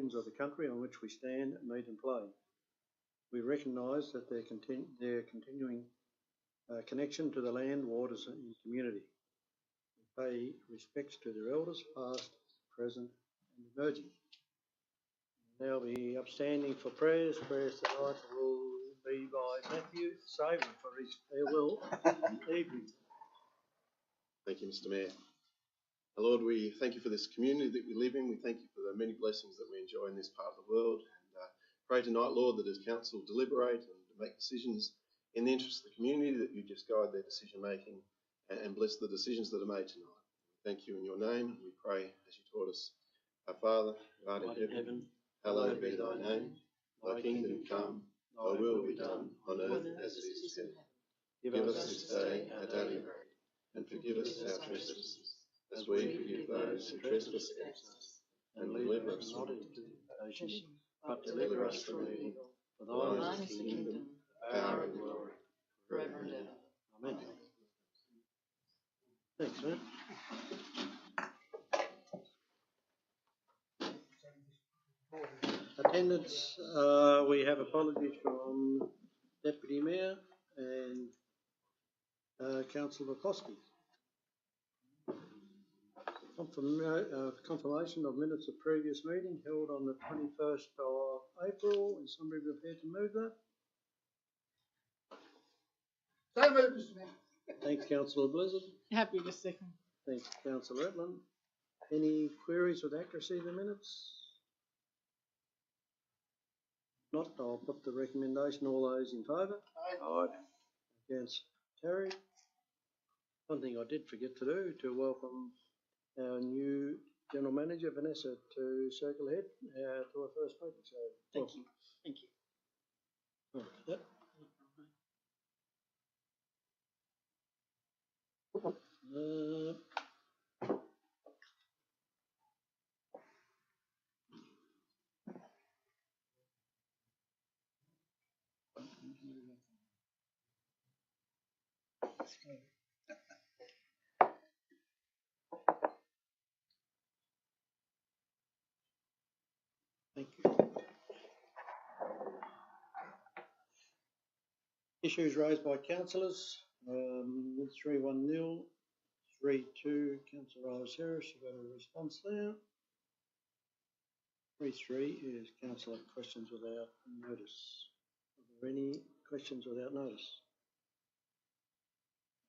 regions of the country on which we stand, meet and play. We recognise that their continuing connection to the land, waters and community. We pay respects to their elders, past, present and emerging. Now be upstanding for prayers. Prayers tonight will be by Matthew Saver for his farewell evening. Thank you, Mr. Mayor. Lord, we thank you for this community that we live in. We thank you for the many blessings that we enjoy in this part of the world. And pray tonight, Lord, that as council deliberate and make decisions in the interest of the community, that you just guide their decision making and bless the decisions that are made tonight. Thank you in your name. We pray as you taught us, our Father, who art in heaven, hallowed be thy name. Thy kingdom come, thy will be done on earth as it is in heaven. Give us this day our daily bread, and forgive us our trespasses, as we forgive those who trespass against us. And deliver us not into temptation, but deliver us from evil. For thine is the kingdom, power and glory, forever and ever. Amen. Thanks, man. Attendance, we have apologies from Deputy Mayor and Councillor Koski. Confirmation of minutes of previous meeting held on the 21st of April. Is somebody prepared to move that? So moved, Mr. Mayor. Thanks, Councillor Blizzard. Happy to second. Thanks, Councillor Etland. Any queries with accuracy of the minutes? Not, I'll put the recommendation. All those in favour? Aye. Against? Carried. One thing I did forget to do, to welcome our new General Manager, Vanessa, to Circle Head, to our first meeting. So, Thank you. Thank you. All right, that. Thank you. Issues raised by councillors. 310, 32, Councillor Harris, you've got a response there. 33 is councillor questions without notice. Are there any questions without notice?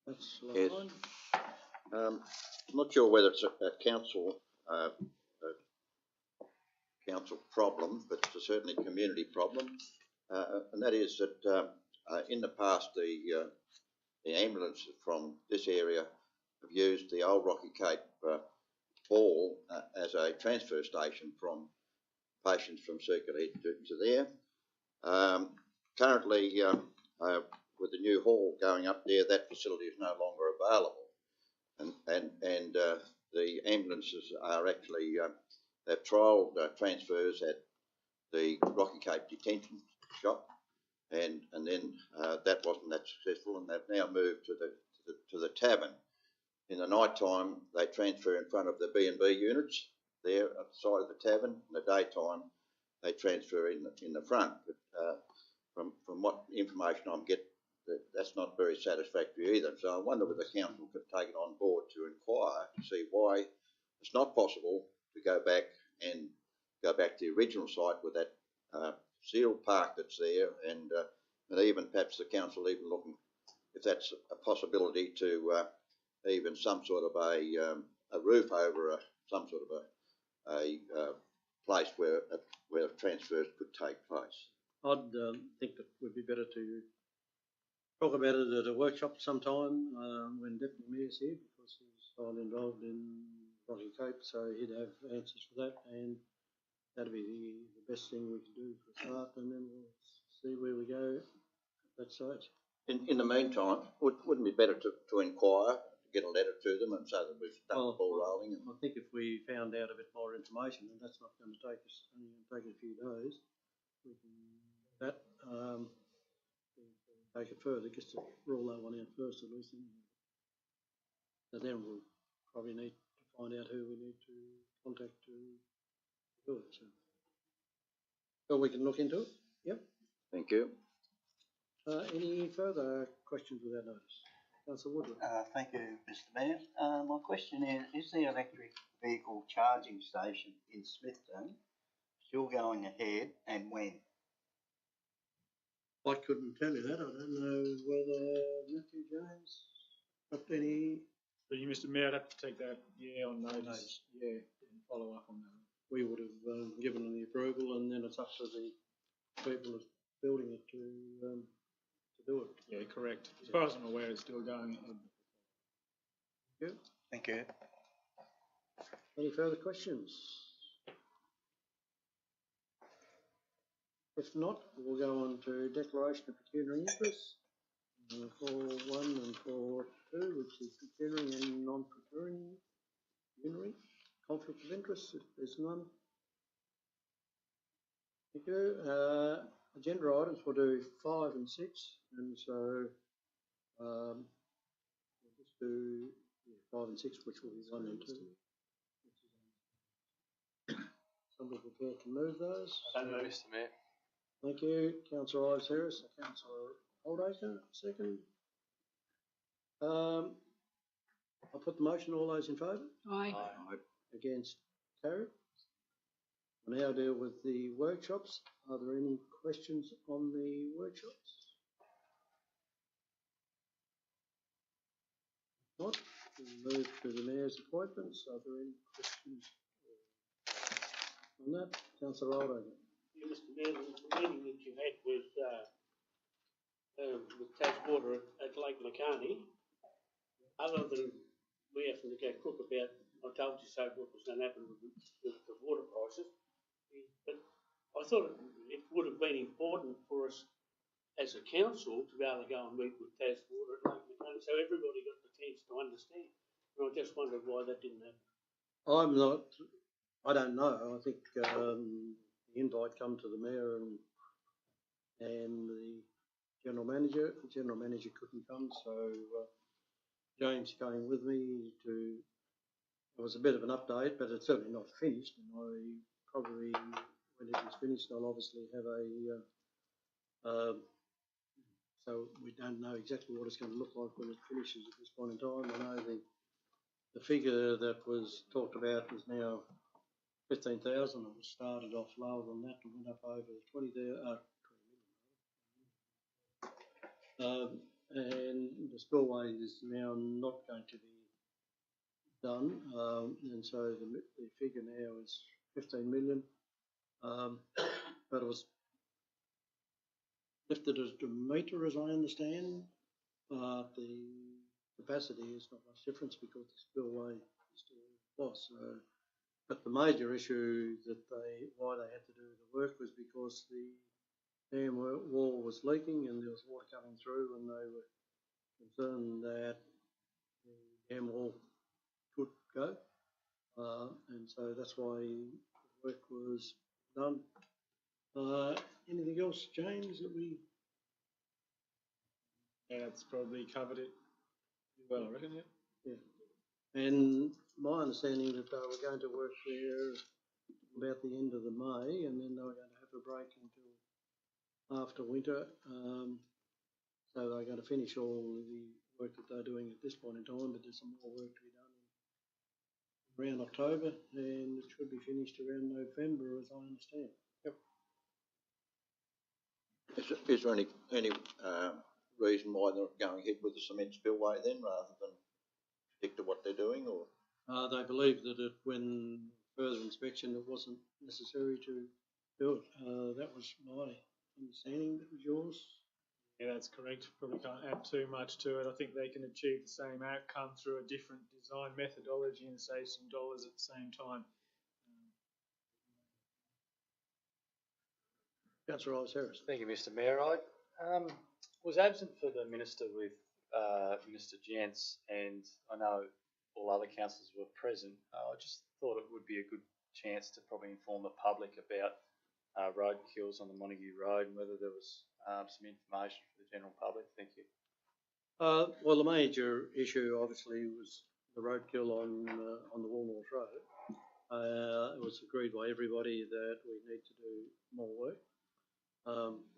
That's yes. line. I'm not sure whether it's a council problem, but it's certainly a community problem, and that is that in the past the ambulances from this area have used the old Rocky Cape hall as a transfer station from patients from Circuit Head to there. Currently, with the new hall going up there, that facility is no longer available, and the ambulances are actually they've trialled transfers at the Rocky Cape detention shop, and then that wasn't that successful, and they've now moved to the tavern. In the night time, they transfer in front of the B&B units there at the side of the tavern. In the daytime, they transfer in the front. But from what information I'm getting, that's not very satisfactory either. So I wonder whether the council could take it on board to inquire to see why it's not possible to go back to the original site with that sealed park that's there, and even perhaps the council even looking if that's a possibility to even some sort of a roof over some sort of a place where transfers could take place. I'd think that would be better to talk about it at a workshop sometime when Deputy Mayor's here, because he's all involved in Rocky Cape, so he'd have answers for that, and that'd be the best thing we can do for a start, and then we'll see where we go at that stage. In the meantime, wouldn't it be better to inquire, to get a letter to them, and so that we've done the ball rolling? I think if we found out a bit more information, and that's not going to take us, only going to take a few days, we can take it further, just to rule that one out first at least. So then we'll probably need to find out who we need to contact to do it. So. But we can look into it. Yep. Thank you. Any further questions without notice? Councillor Woodward. Thank you, Mr Mayor. My question is the electric vehicle charging station in Smithton still going ahead and when? I couldn't tell you that. I don't know whether Matthew James got any. So you, Mr Mayor, I'd have to take that, on notice. Notice. Yeah, and follow up on that. We would have given them the approval, and then it's up to the people that's building it to do it. Yeah, correct. As far as I'm aware, it's still going ahead. Good. Thank you. Any further questions? If not, we'll go on to declaration of pecuniary interest. 4.1 and 4.2, which is pecuniary and non-pecuniary. Conflict of interest, if there's none. Thank you. Agenda items, we'll do 5 and 6, and so we'll just do 5 and 6, which will be 1 and 2. Somebody prepare to move those? Mr Mayor. Thank you, Councillor Ives Harris, Councillor Oldacre, second. I'll put the motion, all those in favour? Aye. Against, carried. We'll now deal with the workshops. Are there any questions on the workshops? Not. We'll move to the Mayor's appointments. Are there any questions on that? Councillor Oldacre. Yeah, Mr Mayor, the meeting that you had with Taswater at Lake Makani, other than we having to go crook about, I told you so, what was going to happen with the water prices, but I thought it would have been important for us as a council to be able to go and meet with Taswater at Lake Makani, so everybody got the chance to understand. And I just wondered why that didn't happen. I don't know. I think the invite come to the Mayor and the General Manager. The General Manager couldn't come, so James came with me to. It was a bit of an update, but it's certainly not finished. And I probably, when it is finished, I'll obviously have so we don't know exactly what it's going to look like when it finishes at this point in time. I know the figure that was talked about is now 15,000. It was started off lower than that and went up over 20 million. And the spillway is now not going to be done, and so the figure now is 15 million. But it was lifted as a metre, as I understand, but the capacity is not much difference because the spillway still was. But the major issue that why they had to do the work was because the dam wall was leaking and there was water coming through, and they were concerned that the dam wall could go, and so that's why the work was done. Anything else, James, that we? Yeah, that's probably covered it well, I reckon, Yeah. And my understanding that they were going to work there about the end of the May, and then they were going to have a break until after winter. So they're going to finish all the work that they're doing at this point in time, but there's some more work to be done around October, and it should be finished around November, as I understand. Yep. Is there any reason why they're going ahead with the cement spillway then, rather than stick to what they're doing, or? They believe that when further inspection, it wasn't necessary to do it. That was my understanding. That was yours. Yeah, that's correct. Probably can't add too much to it. I think they can achieve the same outcome through a different design methodology and save some dollars at the same time. Councillor Ives Harris. Thank you, Mr Mayor. I was absent for the Minister with Minister Jentz, and I know all other councillors were present. I just thought it would be a good chance to probably inform the public about roadkills on the Monarchy Road and whether there was some information for the general public. Thank you. Well, the major issue obviously was the roadkill on the Woolnorth Road, It was agreed by everybody that we need to do more work.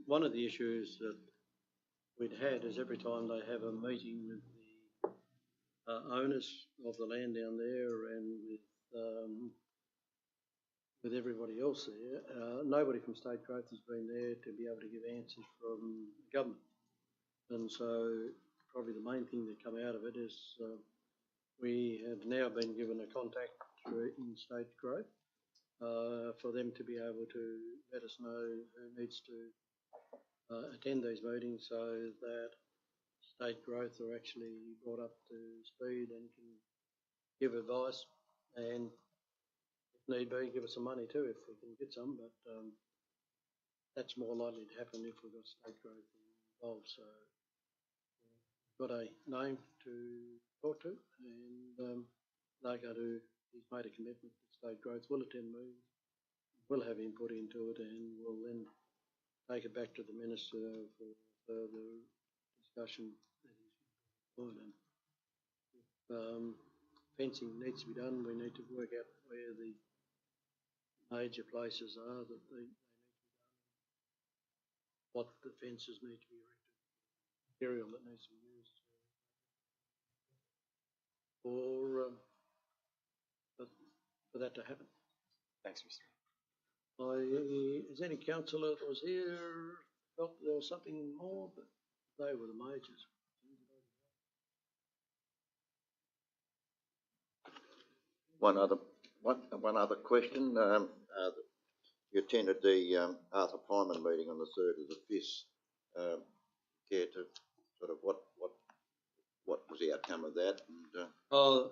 One of the issues that we'd had is every time they have a meeting with the owners of the land down there and with everybody else there, nobody from State Growth has been there to be able to give answers from the government. And so probably the main thing that come out of it is we have now been given a contact through in State Growth for them to be able to let us know who needs to attend these meetings so that State Growth are actually brought up to speed and can give advice and, if need be, give us some money too if we can get some, but that's more likely to happen if we've got State Growth involved. So we've got a name to talk to, and they're going to, he's made a commitment that State Growth will attend meetings, will have input into it, and will then take it back to the Minister for further discussion that he's employed. And if fencing needs to be done, we need to work out where the major places are that they need to be done, what the fences need to be erected, material that needs to be used for that to happen. Thanks, Mr. Is any councillor that was here felt there was something more, but they were the majors. One other question. You attended the Arthur Pyman meeting on the 3rd of the 5th. Care to sort of what was the outcome of that? And,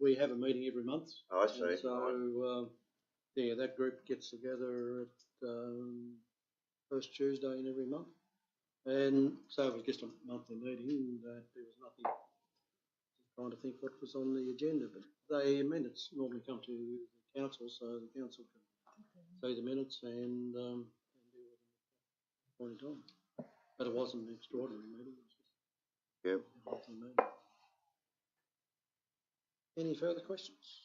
we have a meeting every month. I see. So yeah, that group gets together at first Tuesday in every month, and so it was just a monthly meeting. There was nothing. Trying to think what was on the agenda, but minutes normally come to the council, so the council can see the minutes and deal with them at that point in time. But it wasn't an extraordinary meeting. It was just yeah. a monthly meeting. Any further questions?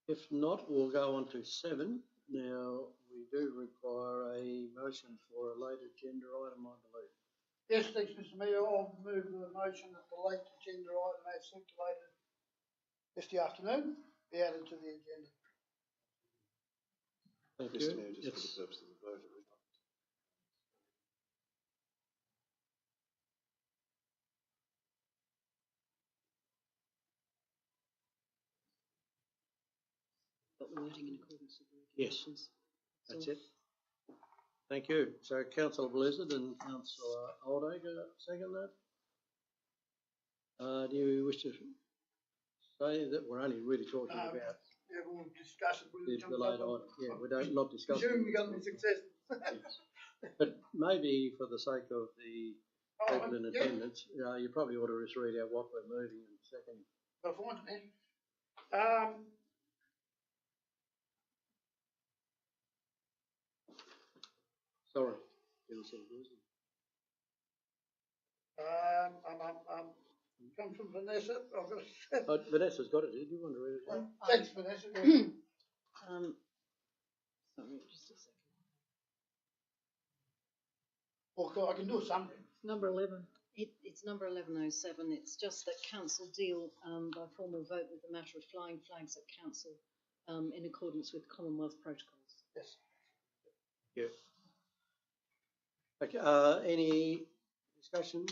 If not, we'll go on to 7. Now, we do require a motion for a late agenda item, I believe. Yes, thanks, Mr. Mayor. I'll move the motion that the late agenda item as circulated yesterday afternoon be added to the agenda. Thank Mr. you. Mayor, just for the purpose of the vote, Got the wording in accordance with the Yes, that's it. Thank you. So Councillor Blizzard and Councillor Oldacre second that. Do you wish to say that we're only really talking about Yeah, we'll discuss it when it comes the late up. item? Yeah, we don't not discuss. Presume we're going to be successful. But maybe for the sake of the people in yeah. attendance, you probably ought to just read out what we're moving and second. I'll find it now. Sorry, Councillor Blizzard. Come from Vanessa. I've got Vanessa's got it. Do you want to read it out? Thanks, Vanessa. Sorry, just a second. Well, I can do a summary. Number 11. It's number 1107. It's just that council deal by formal vote with the matter of flying flags at council in accordance with Commonwealth protocols. Yes. Yeah. Okay, any discussion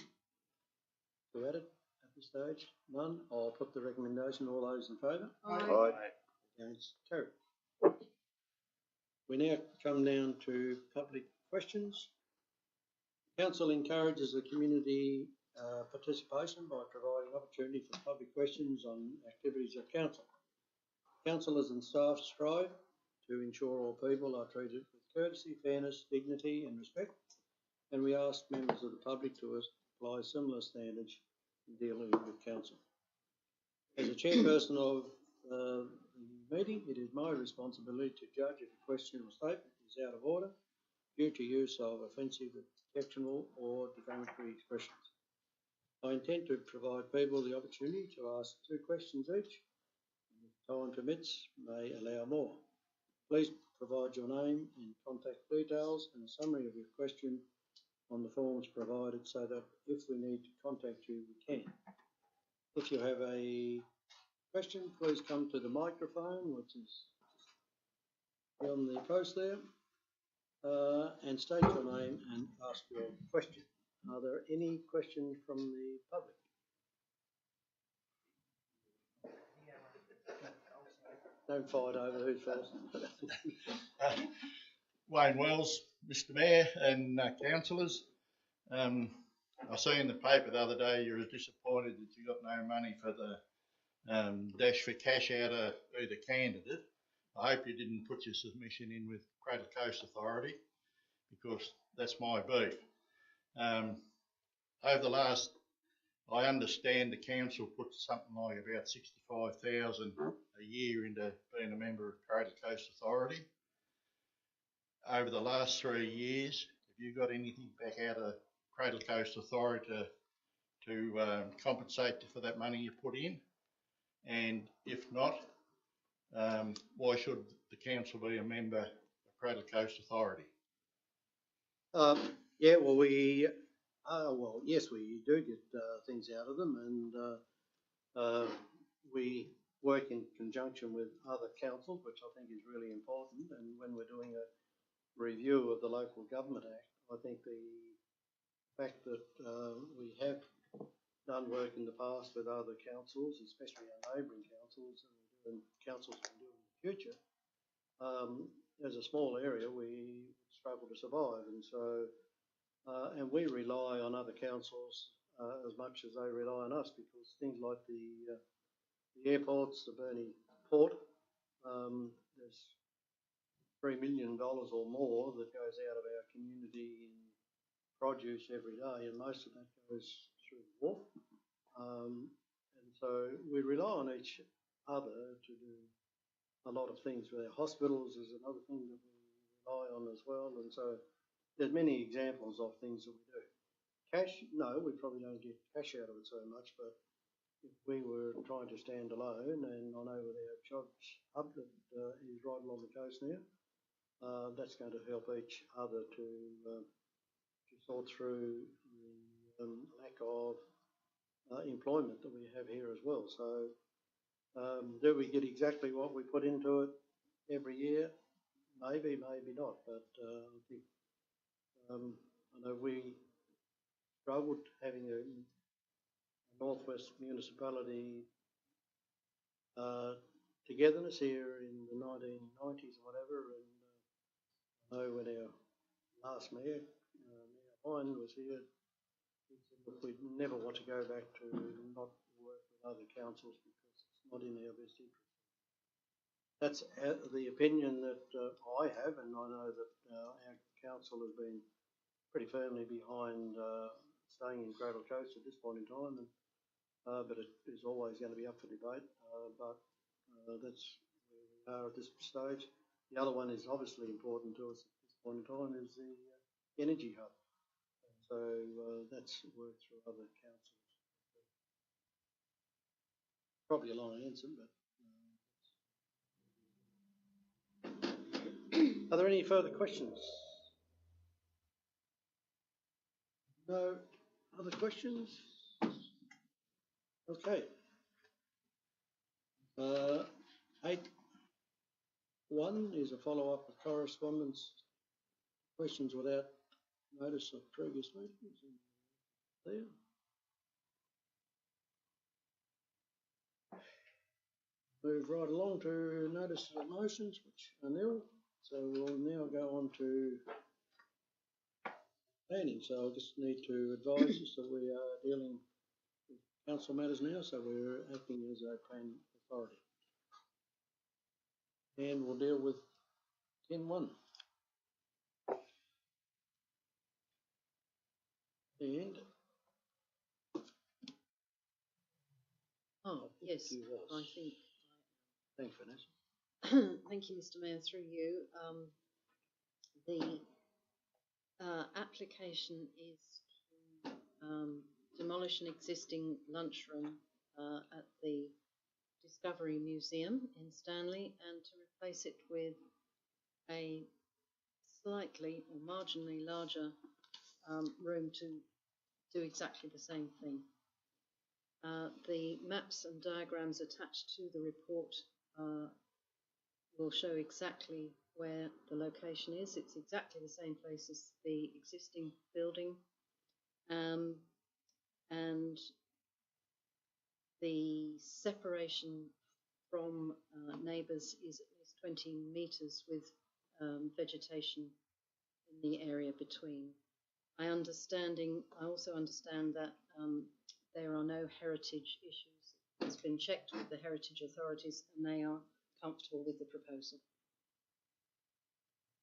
to add it at this stage? None. I'll put the recommendation. All those in favour? Aye. Against? Carried. We now come down to public questions. Council encourages the community participation by providing opportunity for public questions on activities of council. Councillors and staff strive to ensure all people are treated with courtesy, fairness, dignity and respect, and we ask members of the public to apply similar standards in dealing with council. As a chairperson of the meeting, it is my responsibility to judge if a question or statement is out of order due to use of offensive, objectionable or defamatory expressions. I intend to provide people the opportunity to ask 2 questions each. If time permits, may allow more. Please provide your name and contact details and a summary of your question on the forms provided so that if we need to contact you, we can. If you have a question, please come to the microphone, which is on the post there, and state your name and ask your question. Are there any questions from the public? Don't fight over who's first. Wayne Wells, Mr Mayor and councillors. I see in the paper the other day you were disappointed that you got no money for the dash for cash out of either candidate. I hope you didn't put your submission in with Cradle Coast Authority, because that's my beef. Over the last, I understand the council put something like about 65,000 a year into being a member of Cradle Coast Authority. Over the last 3 years, have you got anything back out of Cradle Coast Authority to compensate you for that money you put in? And if not, why should the council be a member of Cradle Coast Authority? Yeah, well, yes, we do get things out of them, and we work in conjunction with other councils, which I think is really important. And when we're doing a review of the Local Government Act, I think the fact that we have done work in the past with other councils, especially our neighbouring councils, and councils can do in the future, as a small area, we struggle to survive, and so and we rely on other councils as much as they rely on us, because things like the airports, the Burnie Port, there's $3 million or more that goes out of our community in produce every day, and most of that goes through the wharf. And so we rely on each other to do a lot of things. With our hospitals is another thing that we rely on as well, and so there's many examples of things that we do. Cash, no, we probably don't get cash out of it so much, but if we were trying to stand alone, and I know with our jobs hub that is right along the coast now, that's going to help each other to sort through the lack of employment that we have here as well. So do we get exactly what we put into it every year? Maybe, maybe not, but I think I know we struggled having a Northwest municipality togetherness here in the 1990s or whatever, and I know when our last mayor, Mayor Hine, was here, he said, look, we'd never want to go back to not work with other councils because it's not in our best interest. That's the opinion that I have, and I know that our council has been pretty firmly behind staying in Cradle Coast at this point in time, and, but it is always going to be up for debate, but that's where we are at this stage. The other one is obviously important to us at this point in time, is the energy hub. So that's worked through other councils. Probably a long answer, but are there any further questions? No other questions? Okay. 8.1 is a follow-up of correspondence questions without notice of previous meetings. There. Move right along to notices of motions, which are nil. So we'll now go on to planning. So I'll just need to advise us that we are dealing with council matters now, so we're acting as a planning authority. And we'll deal with 10.1. And yes, I think. Thanks, Vanessa. Thank you, Mr Mayor, through you. The application is to demolish an existing lunchroom at the Discovery Museum in Stanley and to replace it with a slightly or marginally larger room to do exactly the same thing. The maps and diagrams attached to the report will show exactly where the location is. It's exactly the same place as the existing building, and the separation from neighbours is at least 20 metres with vegetation in the area between. I also understand that there are no heritage issues. It's been checked with the heritage authorities and they are comfortable with the proposal.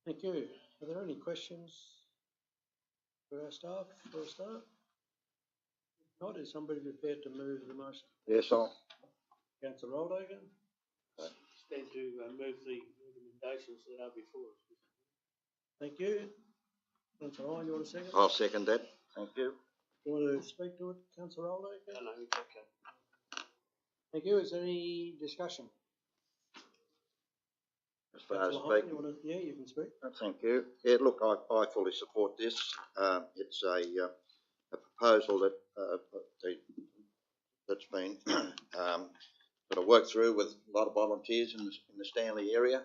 Thank you. Are there any questions for our staff for a start? If not, is somebody prepared to move the motion? Yes, I'll. Councillor Roldager? Stand to move the recommendations that are before us. Thank you. Councillor Ryan, you want a second? I'll second that. Thank you. You want to speak to it, Councillor Roldager? No, it's okay. Thank you. Is there any discussion? As far as Councillor Hine, speaking. yeah, you can speak. Thank you. Yeah, look, I fully support this. It's a proposal that that's been sort of worked through with a lot of volunteers in the Stanley area,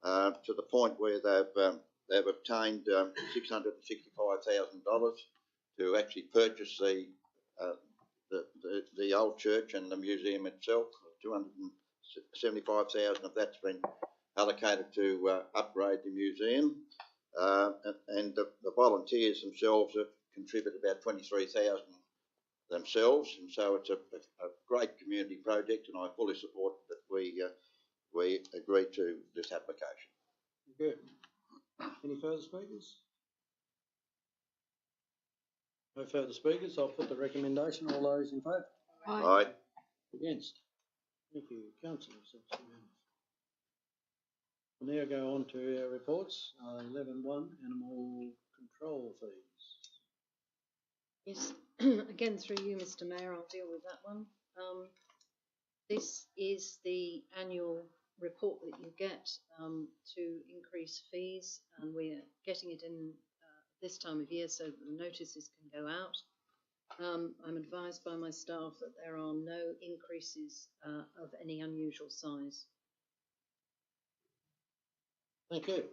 to the point where they've obtained $665,000 to actually purchase the old church and the museum itself. $275,000 of that's been allocated to upgrade the museum, and the volunteers themselves have contributed about $23,000 themselves, and so it's a great community project, and I fully support that we agree to this application. Good. Any further speakers? No further speakers. I'll put the recommendation. All those in favour? Aye. Against? Thank you, councillors. We'll now go on to our reports. 11.1, animal control fees. Yes, again through you, Mr. Mayor, I'll deal with that one. This is the annual report that you get to increase fees, and we're getting it in this time of year so that the notices can go out. I'm advised by my staff that there are no increases of any unusual size. Thank you.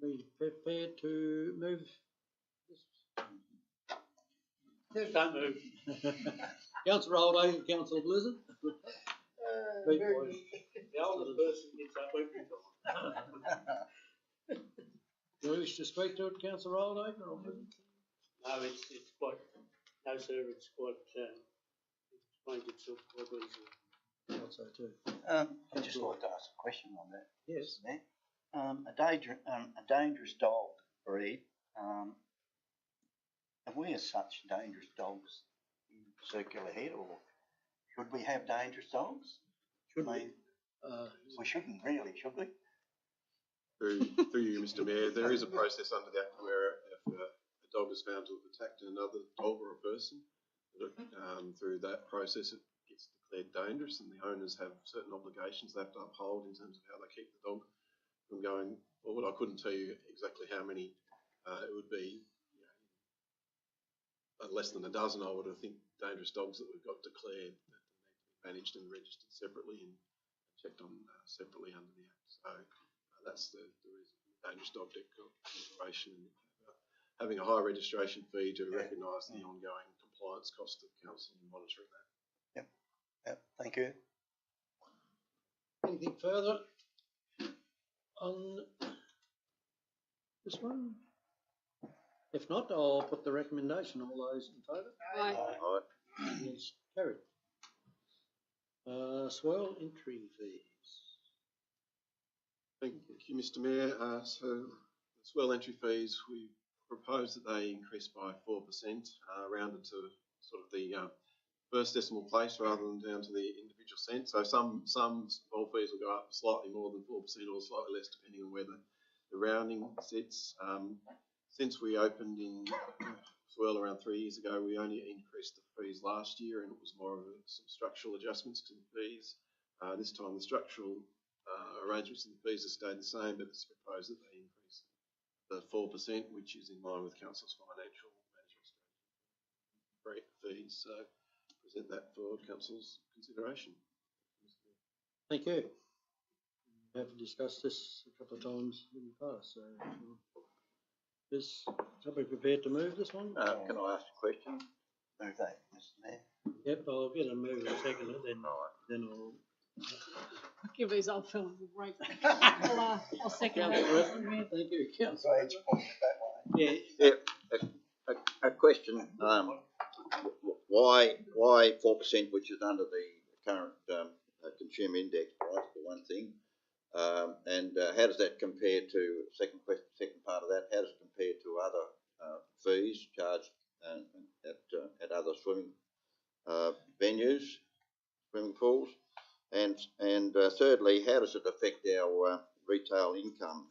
Be prepared to move this? Don't move. Councillor Roldager, Councillor Blizzard. Speak, boys. The older person gets up every time. Do you wish to speak to it, Councillor Roldager or Blizzard? No, it's quite, no sir, it's quite, explained itself quite easily. I'd say too. I'd just like to ask a question on that. Yes. A dangerous dog breed. Have we as such dangerous dogs in Circular Head, or should we have dangerous dogs? Should we? We shouldn't really, should we? Through you, Mr. Mayor, there is a process under the Act where if a dog is found to have attacked another dog or a person, through that process it gets declared dangerous, and the owners have certain obligations they have to uphold in terms of how they keep the dog from going forward. I couldn't tell you exactly how many it would be, less than a dozen, I would think, dangerous dogs that we've got declared that need to be managed and registered separately and checked on separately under the Act. So that's the reason for the dangerous dog declaration, and having a high registration fee to recognise the ongoing compliance cost of council and monitoring that. Yep, thank you. Anything further on this one? If not, I'll put the recommendation. All those in favour? Aye. Yes, carried. Swell entry fees. Thank you, Mr. Mayor. So the swell entry fees, we propose that they increase by 4%, rounded to sort of the first decimal place rather than down to the individual cent. So some swell fees will go up slightly more than 4% or slightly less depending on where the rounding sits. since we opened in well around 3 years ago, we only increased the fees last year, and it was more of some structural adjustments to the fees. This time the structural arrangements and the fees have stayed the same, but it's proposed that they increase the 4%, which is in line with Council's financial management strategy fees. So present that for Council's consideration. Thank you. We have discussed this a couple of times in the past, so is somebody prepared to move this one? Can I ask a question? Move that, Mr Mayor. Yep, I'll get a move and a second, then I'll. Give these old fellas a break. I'll second Councillor that. Redmond, thank you, Councillor. Yeah, A question, why 4%, which is under the current consumer index price, for one thing, and how does that compare to, second part of that, how does it compare to other fees charged at other swimming venues, swimming pools? And thirdly, how does it affect our retail income?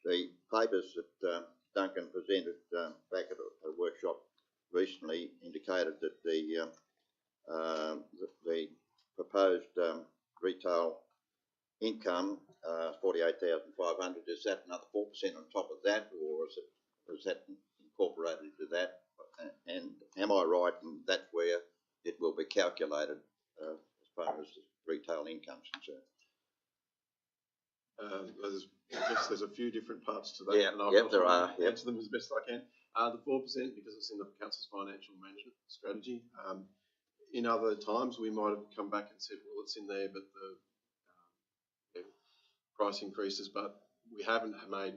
The papers that Duncan presented back at a workshop recently indicated that the proposed retail income, 48,500, is that another 4% on top of that, or is that incorporated into that? And am I right in that's where it will be calculated as far as retail income is concerned? I guess there's a few different parts to that. Yeah, and I'll there are. answer them as best I can. The 4%, because it's in the Council's financial management strategy. In other times, we might have come back and said, well, it's in there, but the price increases. But we haven't made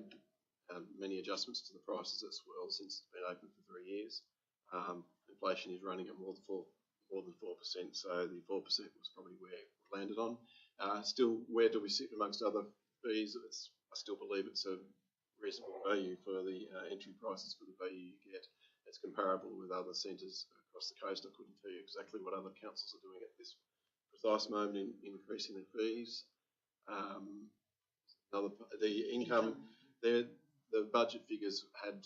many adjustments to the prices as well since it's been open for 3 years. Inflation is running at more than 4%, so the 4% was probably where it landed on. Still, where do we sit amongst other fees? I still believe it's a reasonable value for the entry prices for the value you get. It's comparable with other centres across the coast. I couldn't tell you exactly what other councils are doing at this precise moment in increasing their fees. The income, the budget figures had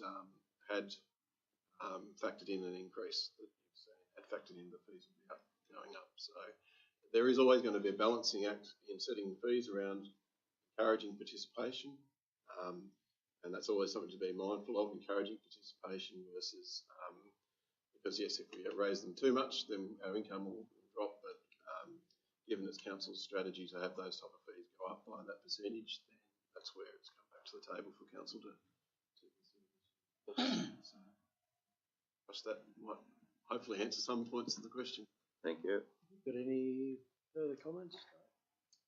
factored in an increase that you've seen, had factored in the fees would be going up. So there is always going to be a balancing act in setting fees around encouraging participation, and that's always something to be mindful of, encouraging participation versus, because yes, if we raise them too much, then our income will drop, but given it's council's strategy to have those type of fees go up by that percentage, then that's where it's come back to the table for council to consider. So, trust that might hopefully answer some points of the question. Thank you. Got any further comments?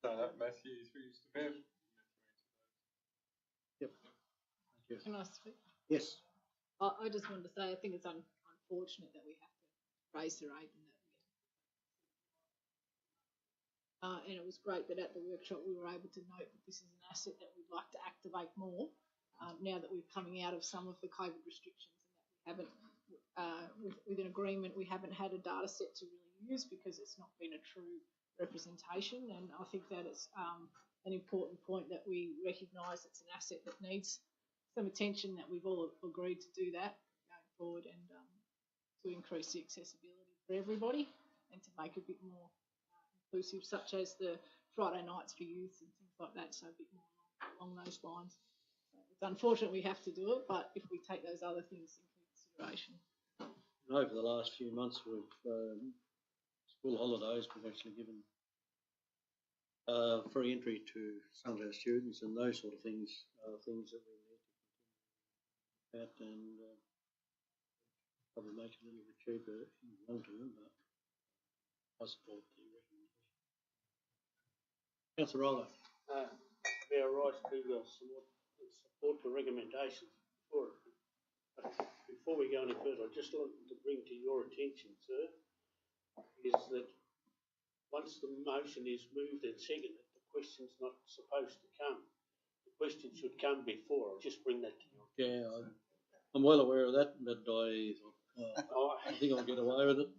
Matthew, through Mr Mayor. Yep. Thank you. Can I speak? Yes. I just wanted to say I think it's unfortunate that we have to raise the rate and it was great that at the workshop we were able to note that this is an asset that we'd like to activate more now that we're coming out of some of the COVID restrictions and that we haven't, with an agreement, we haven't had a data set to really use because it's not been a true representation, and I think that it's an important point that we recognise it's an asset that needs some attention, that we've all agreed to do that going forward and to increase the accessibility for everybody and to make a bit more inclusive, such as the Friday nights for youth and things like that, so a bit more along those lines. So it's unfortunate we have to do it, but if we take those other things into consideration. And over the last few months with school holidays, we've actually given free entry to some of our students, and those sort of things are things that we need to continue at and probably make it a little bit cheaper in the long term, but I support the recommendation. Councillor Rowler. We are right to support the recommendations for it. But before we go any further, I just want to bring to your attention, sir, is that once the motion is moved and seconded, the question's not supposed to come. The question should come before. I'll just bring that to you. Yeah, I'm well aware of that, but I think I'll get away with it.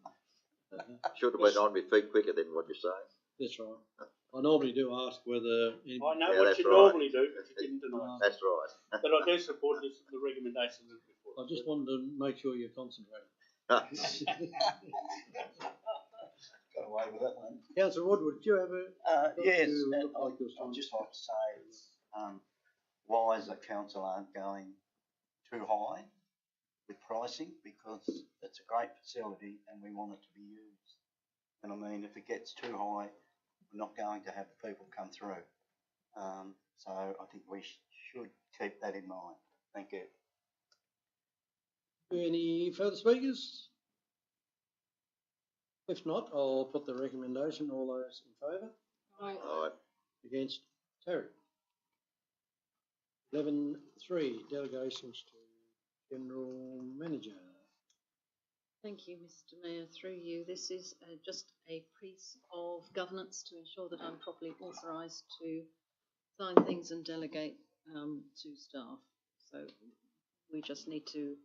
Should have been on my feet quicker than what you're saying. That's right. I normally do ask whether. I know Yeah, what that's you right. normally do, but you didn't tonight. That's right. But I do support this, the recommendation of before. I just wanted to make sure you're concentrating. Got away with that one. Councillor Woodward, do you have a? Yes, you and look like you're I'd just like to say it's wise that council aren't going too high with pricing, because it's a great facility and we want it to be used. And I mean, if it gets too high, we're not going to have the people come through. So I think we should keep that in mind. Thank you. Any further speakers? If not, I'll put the recommendation. All those in favour? Aye. Against? Carried. 11.3, delegations to General Manager. Thank you, Mr Mayor. Through you, this is just a piece of governance to ensure that I'm properly authorised to sign things and delegate to staff. So we just need to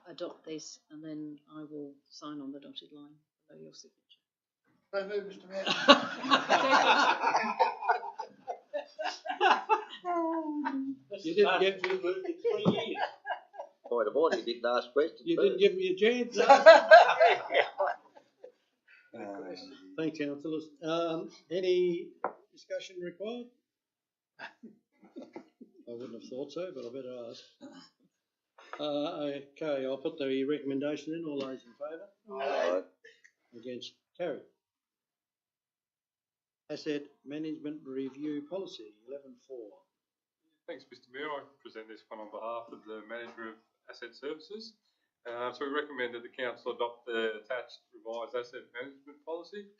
adopt this, and then I will sign on the dotted line below your signature. So move, Mr Mayor. You didn't get me. 20 years. Point of order, you didn't ask questions. You didn't give me a chance. Thanks, councillors. Any discussion required? I wouldn't have thought so, but I better ask. Okay, I'll put the recommendation in. All those in favour? Aye. Against? Carried. Asset Management Review Policy, 11.4. Thanks, Mr Mayor. I present this one on behalf of the Manager of Asset Services. So we recommend that the Council adopt the attached revised asset management policy.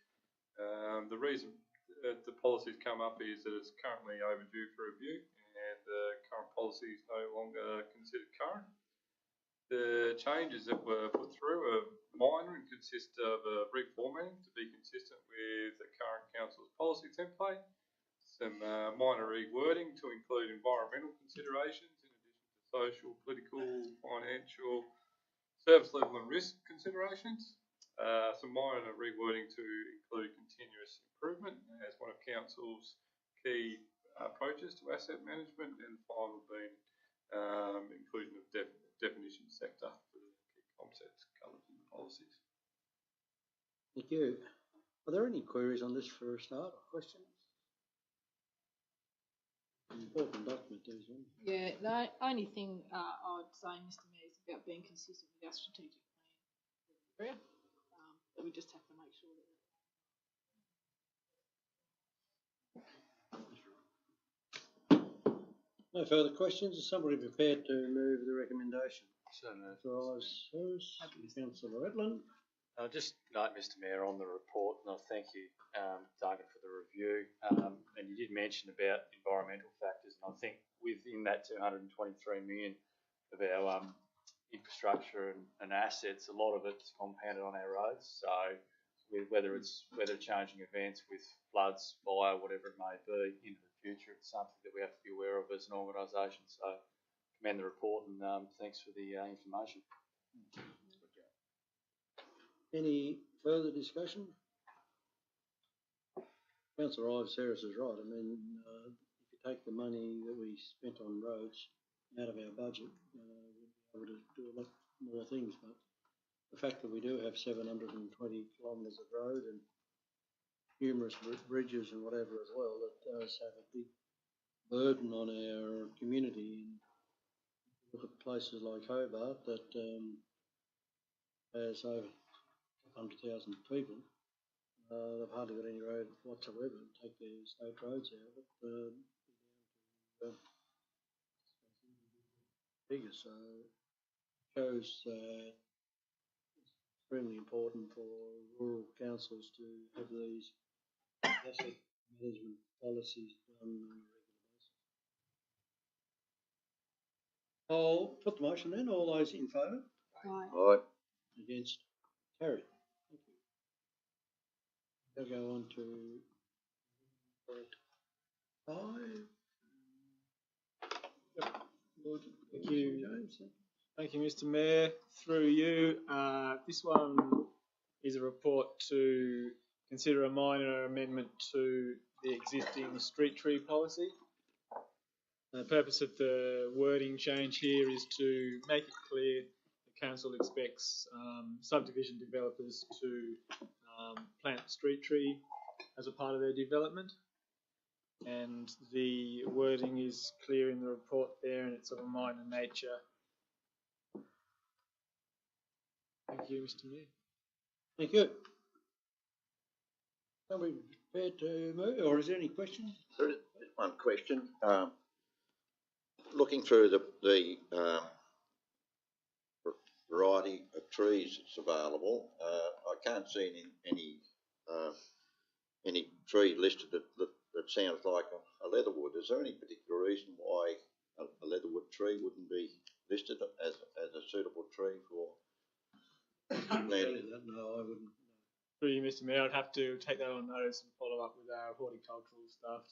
The reason the policy's come up is that it's currently overdue for review, and the current policy is no longer considered current. The changes that were put through are minor and consist of a reformatting to be consistent with the current Council's policy template, some minor rewording to include environmental considerations in addition to social, political, financial, service level and risk considerations, some minor rewording to include continuous improvement as one of Council's key approaches to asset management, and the final being inclusion of definition sector for the key concepts covered in the policies. Thank you. Are there any queries on this for a start, or questions? Important document, these ones. Yeah, the only thing I'd say, Mr Mayor, is about being consistent with our strategic plan. But we just have to make sure that. No further questions. Is somebody prepared to move the recommendation? So moved. Councillor Edlin. Just note, Mr Mayor, on the report, and I thank you, Duncan, for the review. And you did mention about environmental factors, and I think within that 223 million of our infrastructure and assets, a lot of it's compounded on our roads. So whether it's weather changing events with floods, fire, whatever it may be into the future, it's something that we have to be aware of as an organisation. So commend the report, and thanks for the information. Any further discussion? Councillor Ives Harris is right. I mean, if you take the money that we spent on roads out of our budget, we'll be able to do a lot more things. But the fact that we do have 720 kilometres of road and numerous bridges and whatever as well, that does have a big burden on our community. Look at places like Hobart that has over 100,000 people. They've hardly got any road whatsoever to take their state roads out of it. Bigger, so it shows it's extremely important for rural councils to have these asset management policies done on a regular basis. I'll put the motion in. All those in favour? Aye. Against? Carried. Thank you. We'll go on to point 5. Yep. Thank you, James. Thank you, Mr Mayor. Through you, this one is a report to consider a minor amendment to the existing street tree policy. The purpose of the wording change here is to make it clear the council expects subdivision developers to plant the street tree as a part of their development. And the wording is clear in the report there, and it's of a minor nature. Thank you, Mr. Mayor. Thank you. Are we prepared to move, or is there any questions? There is one question. Looking through the variety of trees that's available, I can't see any tree listed that sounds like a leatherwood. Is there any particular reason why a leatherwood tree wouldn't be listed as a suitable tree for planting? No, I wouldn't. Through you, Mr. Mayor, I'd have to take that on notice and follow up with our horticultural staff.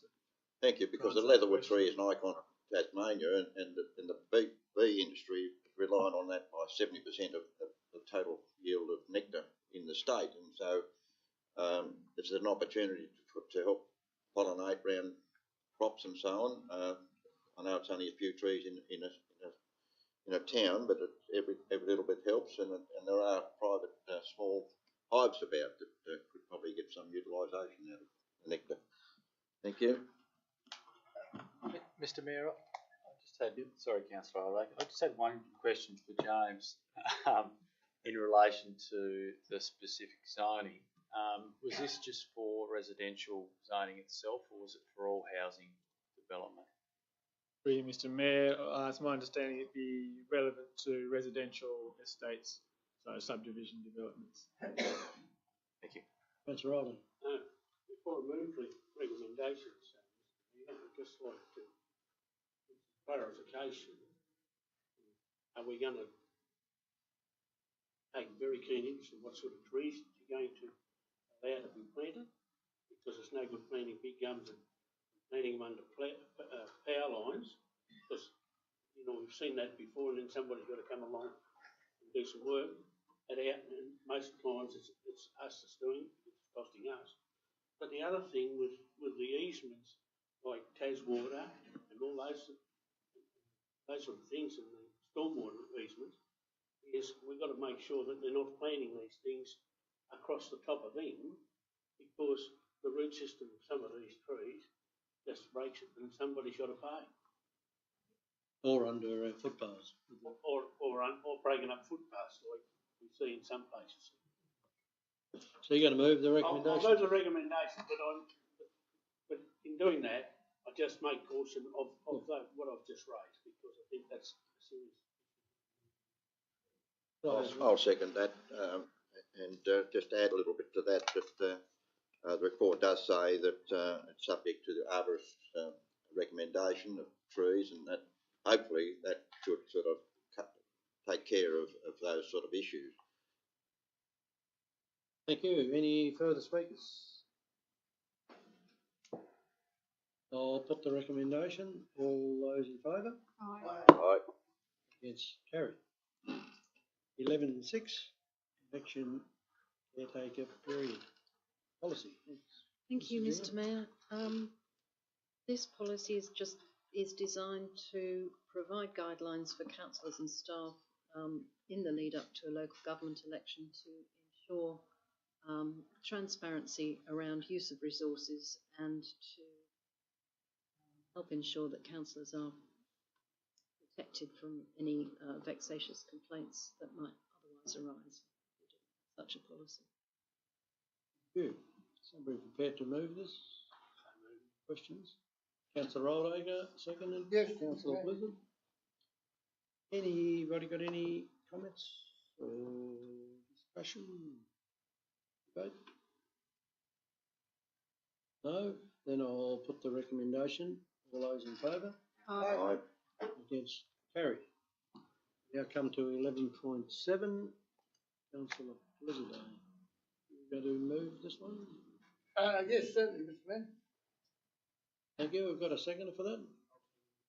Thank you, because the leatherwood tree is an icon of Tasmania, and the bee industry is relying on that by 70% of the total yield of nectar in the state. And so it's an opportunity to help pollinate around crops and so on. I know it's only a few trees in a town, but every little bit helps, and there are private small hives about that could probably get some utilisation out of the nectar. Thank you. Mr. Mayor, I just had, sorry, Councillor, I just had one question for James in relation to the specific zoning. Was this just for residential zoning itself, or was it for all housing development? Through you, Mr. Mayor, it's my understanding it'd be relevant to residential estates, so subdivision developments. Thank you. Councillor Rowland. Before I move to recommendations, I'd just like to clarification. Are we going to take very keen interest in what sort of trees you're going to allow to be planted? Because it's no good planting big gums and planting them under power lines, because we've seen that before, and then somebody's got to come along and do some work. And most times it's us that's doing it, it's costing us. But the other thing with the easements, like Taswater and all those sort of things, and the stormwater easements, is we've got to make sure that they're not planting these things across the top of them, because the root system of some of these trees just breaks it, and somebody's got to pay. Or under footpaths. Or breaking up footpaths, like we see in some places. So you're going to move the recommendation? I'll move the recommendation, but in doing that, I just make caution of what I've just raised, because I think that's serious. I'll second that, and just add a little bit to that, the report does say that it's subject to the arborist's recommendation of trees, and that hopefully that should sort of take care of those sort of issues. Thank you. Any further speakers? I'll put the recommendation. All those in favour? Aye. Aye. Against? Carried. 11.6, election caretaker period policy. Thanks. Thank you, Mr. Mayor. This policy is designed to provide guidelines for councillors and staff in the lead up to a local government election to ensure transparency around use of resources and to help ensure that councillors are protected from any vexatious complaints that might otherwise arise from such a policy. Thank you. Somebody prepared to move this? Questions? Councillor Roldager, seconded. Yes. Councillor Blizzard. Anybody got any comments or discussion? Vote? No? Then I'll put the recommendation. All those in favour? Aye. Against? Carried. Now come to 11.7. Councillor Blizzard. You going to move this one? Yes, certainly, Mr. Mayor. Thank you. We've got a seconder for that.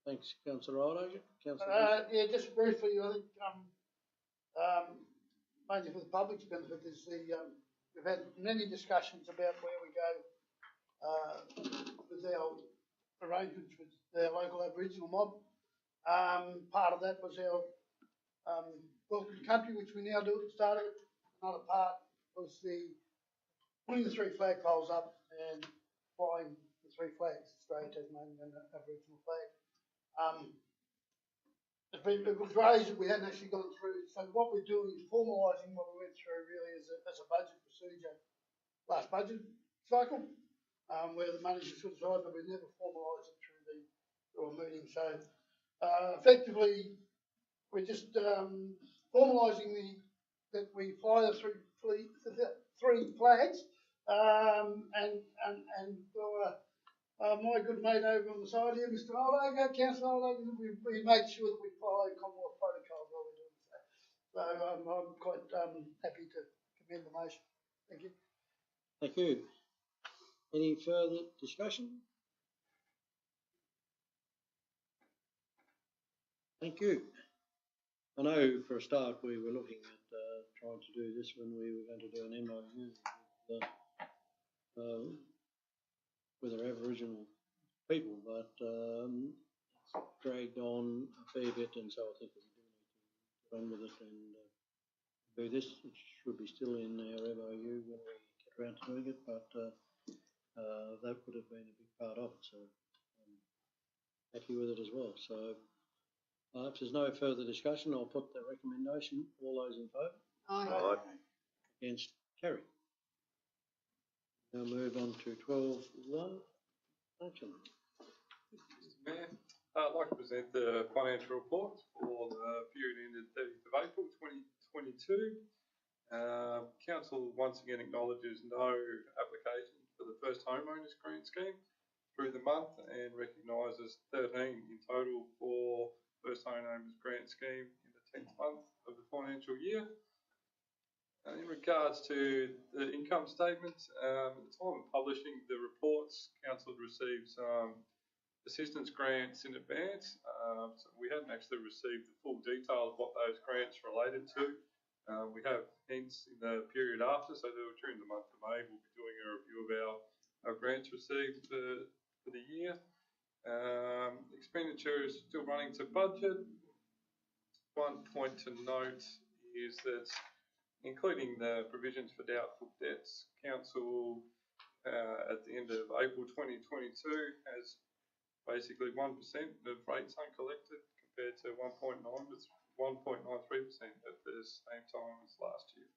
Thanks, Councillor Roldager. Councillor Yeah, just briefly, I think, mainly for the public's benefit, is we've had many discussions about where we go with our arrangements with our local Aboriginal mob. Part of that was our Welcome Country, which we now do at the start of it. Another part was the putting the 3 flagpoles up and flying the 3 flags, Australian, Tasmanian and Aboriginal flag. It was raised that we hadn't actually gone through, so what we're doing is formalising what we went through really as a budget procedure last budget cycle, where the money was put aside, but we never formalised it through a meeting. So effectively, we're just formalising that we fly the 3 flags, my good mate over on the side here, Mr. Oldager, Councillor Oldager, we made sure that we follow Commonwealth protocols while we're doing so. So I'm quite happy to commend the motion. Thank you. Thank you. Any further discussion? Thank you. I know for a start we were looking at trying to do this when we were going to do an MOU with our Aboriginal people, but it's dragged on a fair bit, and so I think we do need to run with it and do this. It should be still in our MOU when we get around to doing it, but that would have been a big part of it, so I'm happy with it as well. So if there's no further discussion, I'll put the recommendation. All those in favour? Aye. Against? Carried. Now move on to 12.1. Function. Mr Mayor, I'd like to present the financial report for the period ended 30th of April 2022. Council once again acknowledges no application for the first homeowners grant scheme through the month and recognises 13 in total for first homeowners grant scheme in the 10th month of the financial year. In regards to the income statement, at the time of publishing the reports, Council had received assistance grants in advance. So we hadn't actually received the full detail of what those grants related to. We have hints in the period after, so during the month of May we'll be doing a review of our grants received for the year. Expenditure is still running to budget. One point to note is that including the provisions for doubtful debts, Council at the end of April 2022 has basically 1% of rates uncollected compared to 1.93% at the same time as last year.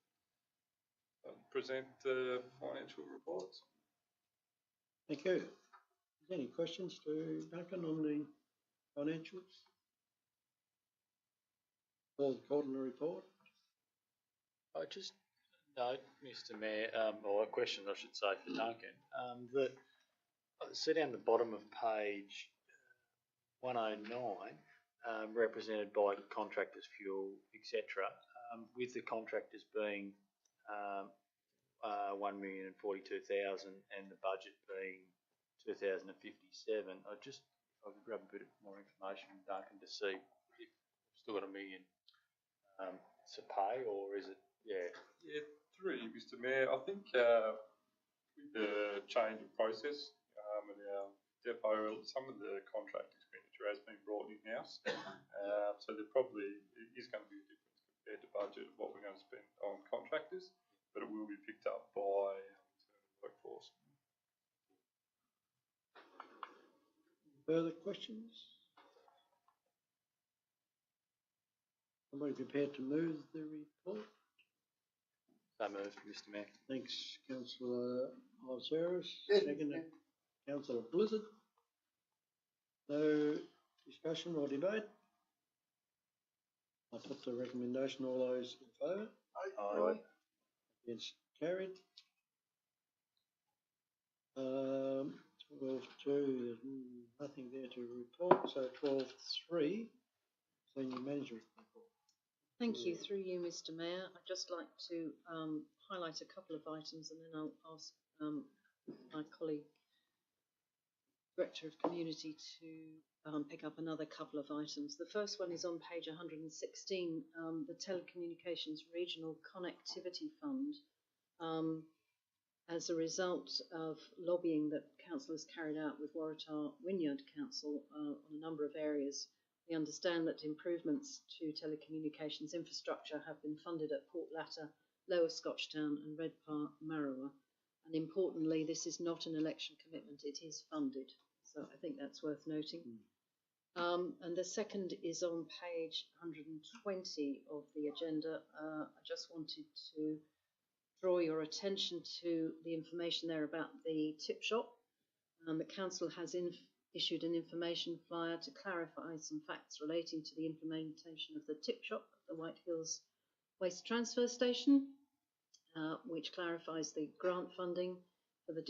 I'll present the financial reports. Thank you. Is there any questions to Duncan on the financials? Or the quarterly report? I just note, Mr Mayor, or a question I should say for Duncan, that I see down the bottom of page 109, represented by contractors, fuel, etc., with the contractors being 1,042,000 and the budget being 2,057. I could grab a bit more information from Duncan to see if we've still got $1 million to pay, or is it? Yeah, through you, Mr Mayor. I think with the change of process at our depot, some of the contract expenditure has been brought in-house. So there probably is going to be a difference compared to budget of what we're going to spend on contractors, but it will be picked up by internal workforce. Further questions? Somebody prepared to move the report? So moved, Mr Mayor. Thanks, Councillor Osiris. Yes, Second, Councillor Blizzard. No discussion or debate? I'll put the recommendation. All those in favour? Aye. Against? Carried. 12.2, there's nothing there to report, so 12.3, Senior Manager's report. Thank you. Through you, Mr Mayor, I'd just like to highlight a couple of items, and then I'll ask my colleague, Director of Community, to pick up another couple of items. The first one is on page 116, the Telecommunications Regional Connectivity Fund. as a result of lobbying that councillors carried out with Waratah Wynyard Council on a number of areas, we understand that improvements to telecommunications infrastructure have been funded at Port Latter, Lower Scotchtown and Redcar Marrowa. And importantly, this is not an election commitment, it is funded. So I think that's worth noting. And the second is on page 120 of the agenda. I just wanted to draw your attention to the information there about the tip shop. The council has issued an information flyer to clarify some facts relating to the implementation of the tip shop at the White Hills Waste Transfer Station, which clarifies the grant funding for the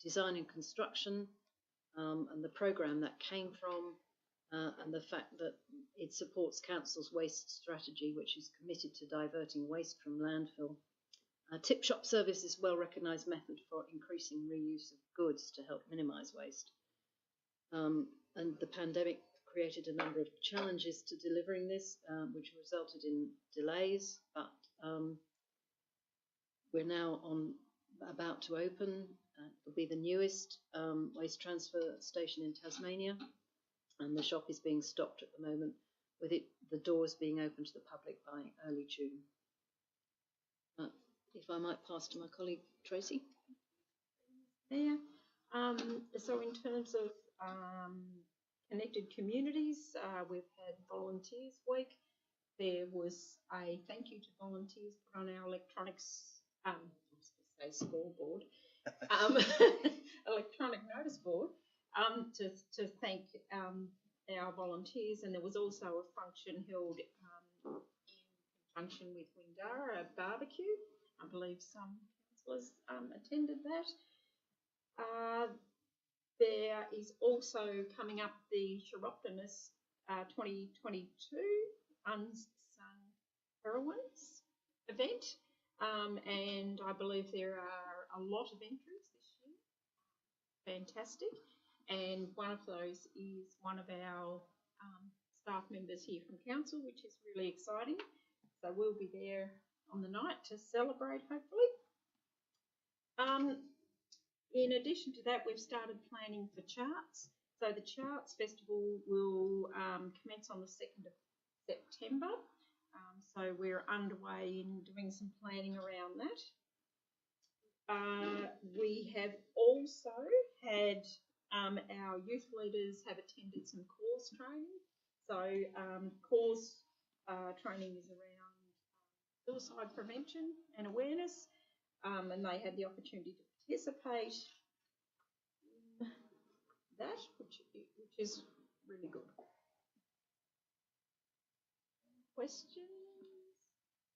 design and construction and the programme that came from, and the fact that it supports council's waste strategy, which is committed to diverting waste from landfill. Tip shop service is a well-recognised method for increasing reuse of goods to help minimise waste. And the pandemic created a number of challenges to delivering this, which resulted in delays, but we're now about to open. It'll be the newest waste transfer station in Tasmania, and the shop is being stocked at the moment, with the doors being open to the public by early June. If I might pass to my colleague Tracy. There. So in terms of connected communities, we've had Volunteers Week. There was a thank you to volunteers put on our electronics, I was going to say scoreboard, electronic notice board, to thank our volunteers, and there was also a function held in conjunction with Windara, a barbecue. I believe some councillors attended that. There is also coming up the Chiroptimus 2022 Unsung Heroines event, and I believe there are a lot of entries this year. Fantastic. And one of those is one of our staff members here from council, which is really exciting. So we'll be there on the night to celebrate, hopefully. In addition to that, we've started planning for Charts. So the Charts Festival will commence on the 2nd of September. So we're underway in doing some planning around that. We have also had our youth leaders have attended some cause training. So cause training is around suicide prevention and awareness, and they had the opportunity to participate in that, which is really good. Questions?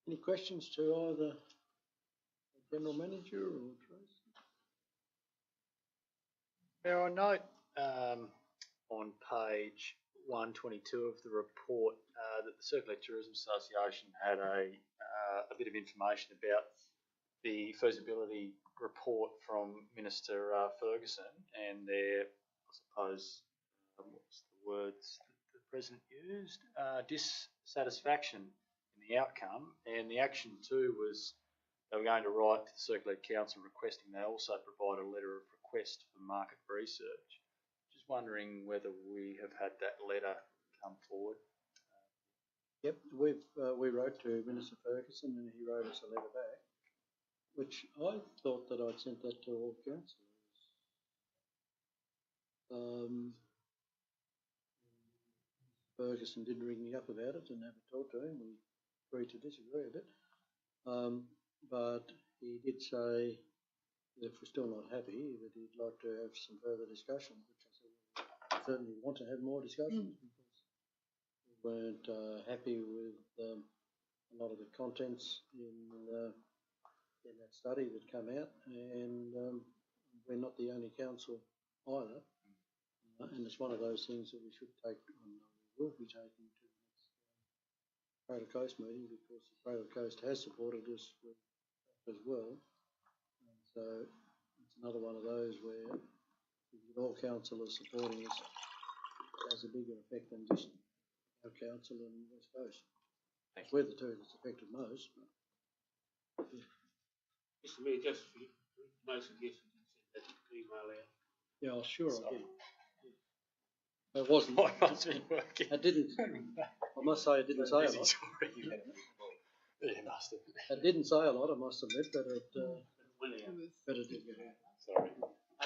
Any questions to either the General Manager or Tracy? Mayor, I note on page 122 of the report that the Circular Tourism Association had a bit of information about the feasibility report from Minister Ferguson and their, I suppose, what's the words that the President used? Dissatisfaction in the outcome, and the action too was they were going to write to the Circular Council requesting they also provide a letter of request for market research. Just wondering whether we have had that letter come forward. Yep, we wrote to Minister Ferguson and he wrote us a letter back, which I thought that I'd sent that to all councillors. Ferguson did ring me up about it and have a talk to him. We agreed to disagree a bit. But he did say that if we're still not happy, that he'd like to have some further discussion, which I said, well, I certainly want to have more discussions because we weren't happy with a lot of the contents in that study that came out, and we're not the only council either. And it's one of those things that we should take on, we will be taking to the next Cradle Coast meeting, because the Cradle Coast has supported us with as well. And so it's another one of those where if all councillors supporting us, it has a bigger effect than just our council and West Coast. We're the two that's affected most. But, Mr. Mayor, just no suggestions and send that email out. Yeah, oh, sure I Sorry. did. It wasn't. Mine must be working. I didn't. I must say I didn't say a lot. Sorry. Yeah, must have. I didn't say a lot, I must admit, but it Went out. but it did go out. Sorry.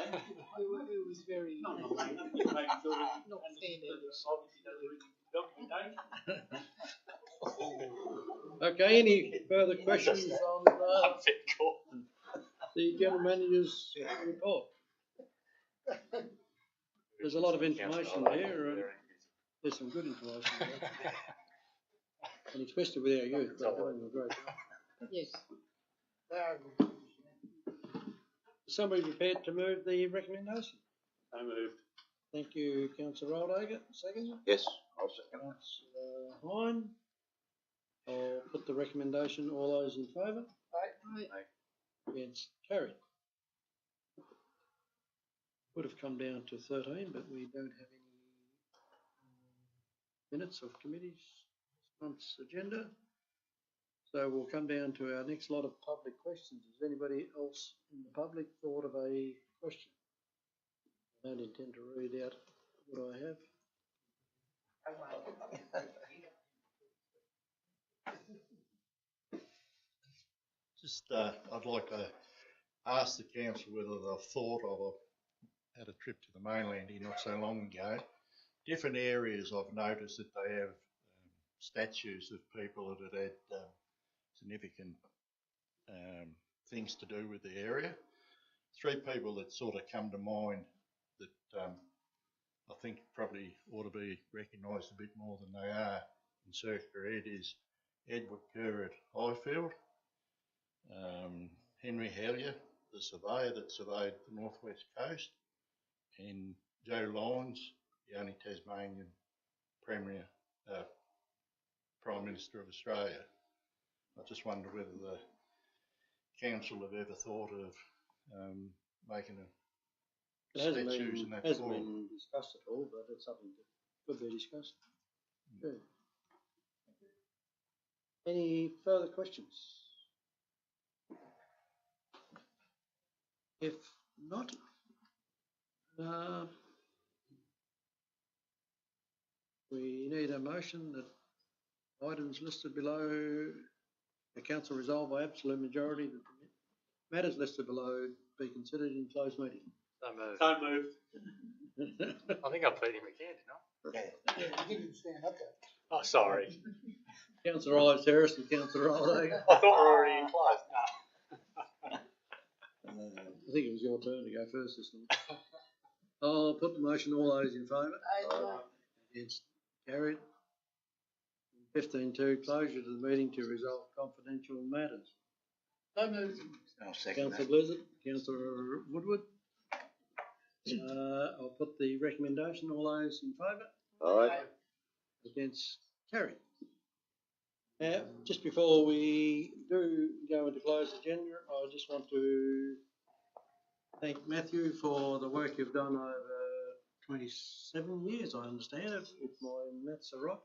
It was very No, not I'm making sure that you standard. obviously doesn't read the documentation. Okay, any further questions on Unfit call. the general manager's report? There's a lot of information there, and there's some good information there. And especially with our youth, they're doing a great job. Yes. Is somebody prepared to move the recommendation? So moved. Thank you, councillor Roldager. Second? Yes, I'll second. Councillor Hine. I'll put the recommendation. All those in favour? Against? Carried. Would have come down to 13, but we don't have any minutes of committees this month's agenda. So we'll come down to our next lot of public questions. Has anybody else in the public thought of a question? I don't intend to read out what I have. Just, I'd like to ask the council whether they've thought of, I had a trip to the mainland here not so long ago. Different areas I've noticed that they have statues of people that had significant things to do with the area. Three people that sort of come to mind that I think probably ought to be recognised a bit more than they are in circular ed is Edward Kerr at Highfield, Henry Hellier, the surveyor that surveyed the northwest coast, and Joe Lyons, the only Tasmanian Premier, Prime Minister of Australia. I just wonder whether the council have ever thought of making a It hasn't statues in that been form. discussed at all, but it's something that could be discussed. Good. Any further questions? If not, we need a motion that items listed below the council resolve by absolute majority that the matters listed below be considered in closed meeting. So moved. So moved. I think I beat him again, didn't I? Yeah, you didn't stand up there. Oh, sorry. Councillor Ives Harris and Councillor Roldager. I thought we were already in close. I think it was your turn to go first this time. I'll put the motion. All those in favour? Against? Carried. 15.2, closure to the meeting to resolve confidential matters. So moved. I'll second Councillor that. Blizzard, Councillor Woodward. I'll put the recommendation. All those in favour? Aye. Against? Carried. Just before we do go into closed agenda, I just want to thank Matthew for the work you've done over 27 years, I understand, if my maths are right.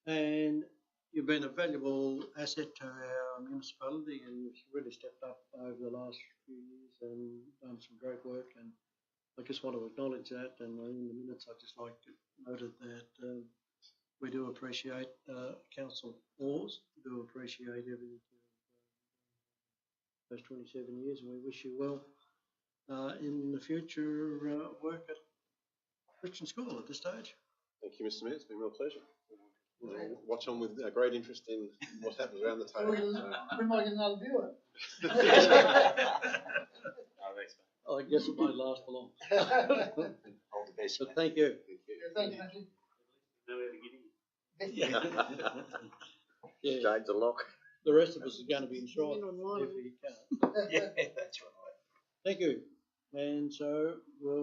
And you've been a valuable asset to our municipality, and you've really stepped up over the last few years and done some great work. And I just want to acknowledge that. And in the minutes, I'd just like to note that we do appreciate council laws, do appreciate everything those 27 years, and we wish you well in the future work at Christian School at this stage. Thank you, Mr. Mayor. It's been a real pleasure. We'll watch on with great interest in what happens around the table. We might get another viewer. Oh, thanks, I guess it won't last for long. All the best. But thank you. Thank you, Matthew. Know how to get in. Yeah, Change the lock. the rest of us is going to be in short In online. if we can't. Yeah, that's right. Thank you. And so we'll